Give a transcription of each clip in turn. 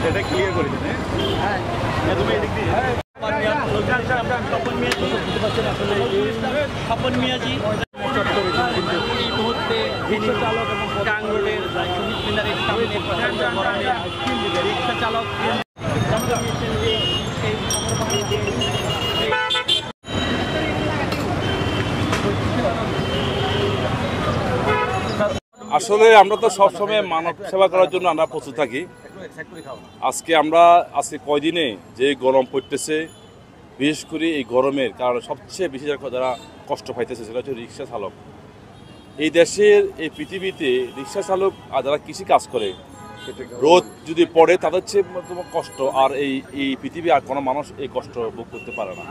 এটা ক্লিয়ার করে দিন। হ্যাঁ তুমি এদিক দিয়ে স্বপন মিয়াজি এই মুহূর্তে চালক এবং টাঙ্গলের শহীদ মিনারের সামনে রিক্সা চালক আসলে আমরা তো সবসময় মানব সেবা করার জন্য আমরা প্রস্তুত থাকি। আজকে কয়দিনে যে গরম পড়তেছে, বিশেষ করে এই গরমের কারণে সবচেয়ে বেশি যারা কষ্ট পাইতেছে সেটা হচ্ছে রিক্সা চালক। এই দেশের এই পৃথিবীতে রিক্সা চালক আর যারা কৃষি কাজ করে, রোদ যদি পড়ে তাদের চেয়ে কষ্ট আর এই পৃথিবী আর কোনো মানুষ এই কষ্ট ভোগ করতে পারে না।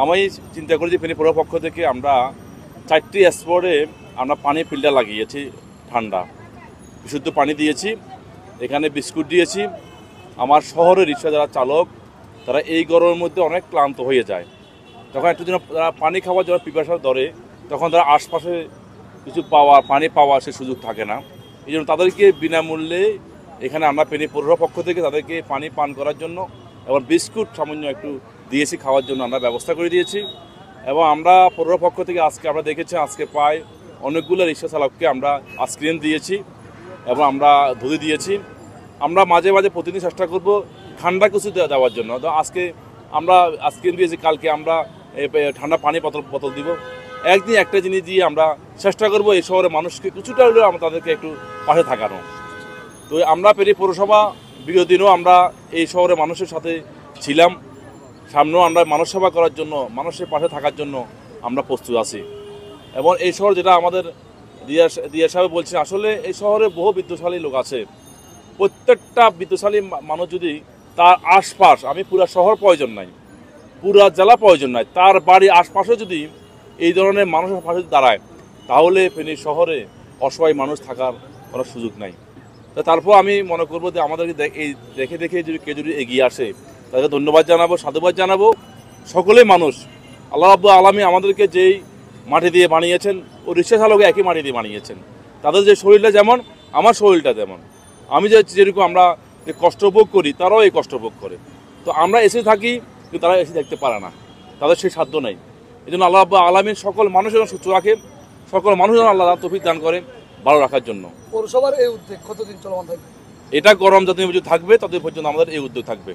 আমি চিন্তা করি যে ফেনী পৌর পক্ষ থেকে আমরা 4টি স্পটে আমরা পানি ফিল্টার লাগিয়েছি, ঠান্ডা বিশুদ্ধ পানি দিয়েছি, এখানে বিস্কুট দিয়েছি। আমার শহরের রিক্সা যারা চালক তারা এই গরমের মধ্যে অনেক ক্লান্ত হয়ে যায়, তখন একটু যেন তারা পানি খাওয়ার জন্য পিপাসা ধরে, তখন তারা আশপাশে কিছু পানি পাওয়ার সে সুযোগ থাকে না। এই জন্য তাদেরকে বিনামূল্যে এখানে আমরা ফেনী পৌর পক্ষ থেকে তাদেরকে পানি পান করার জন্য এবং বিস্কুট সামান্য একটু দিয়েছি খাওয়ার জন্য আমরা ব্যবস্থা করে দিয়েছি। এবং আমরা পৌর পক্ষ থেকে আজকে আমরা দেখেছি আজকে প্রায় অনেকগুলো রিক্সা চালককে আমরা আইসক্রিম দিয়েছি এবং আমরা ধুতি দিয়েছি। আমরা মাঝে মাঝে প্রতিদিন চেষ্টা করব ঠান্ডা কিছু দেওয়ার জন্য। তো আজকে আমরা আইসক্রিম দিয়েছি, কালকে আমরা ঠান্ডা পানি বোতল দিব। একদিন একটা জিনিস দিয়ে আমরা চেষ্টা করব এই শহরের মানুষকে কিছুটা হলেও আমরা তাদেরকে একটু পাশে থাকানো। তো আমরা ফেনী পৌরসভা বিগত দিনও আমরা এই শহরের মানুষের সাথে ছিলাম, সামনেও আমরা মানুষ সেবা করার জন্য, মানুষের পাশে থাকার জন্য আমরা প্রস্তুত আছি। এবং এই শহর যেটা আমাদের দিয়া সাহেব বলছেন, আসলে এই শহরে বহু বিত্তশালী লোক আছে। প্রত্যেকটা বিত্তশালী মানুষ যদি তার আশপাশ, আমি পুরা শহর প্রয়োজন নাই, পুরা জেলা প্রয়োজন নাই, তার বাড়ির আশপাশে যদি এই ধরনের মানুষের পাশে দাঁড়ায়, তাহলে ফেনী শহরে অসহায় মানুষ থাকার কোনো সুযোগ নাই। তো তারপর আমি মনে করবো যে আমাদেরকে এই দেখে দেখে যদি কেউ যদি এগিয়ে আসে তাদেরকে ধন্যবাদ জানাবো, সাধুবাদ জানাবো। সকলে মানুষ, আল্লাহ রাব্বুল আলামিন আমাদেরকে যেই মাটি দিয়ে বানিয়েছেন, ও রিক্সা চালকে একই মাটি দিয়ে বানিয়েছেন। তাদের যে শরীরটা যেমন, আমার শরীরটা যেমন, আমি যেরকম আমরা যে কষ্ট ভোগ করি তারাও এই কষ্ট ভোগ করে। তো আমরা এসে থাকি কিন্তু তারা এসে দেখতে পারে না, তাদের সেই সাধ্য নেই। এই জন্য আল্লাহ রাব্বুল আলামিন সকল মানুষের সুস্থ রাখেন, সকল মানুষ আল্লাহ তৌফিক দান করেন ভালো রাখার জন্য। পৌরসভার এই উদ্যোগ কতদিন চলমান থাকবে? এটা গরম যতদিন পর্যন্ত থাকবে ততদিন পর্যন্ত আমাদের এই উদ্যোগ থাকবে।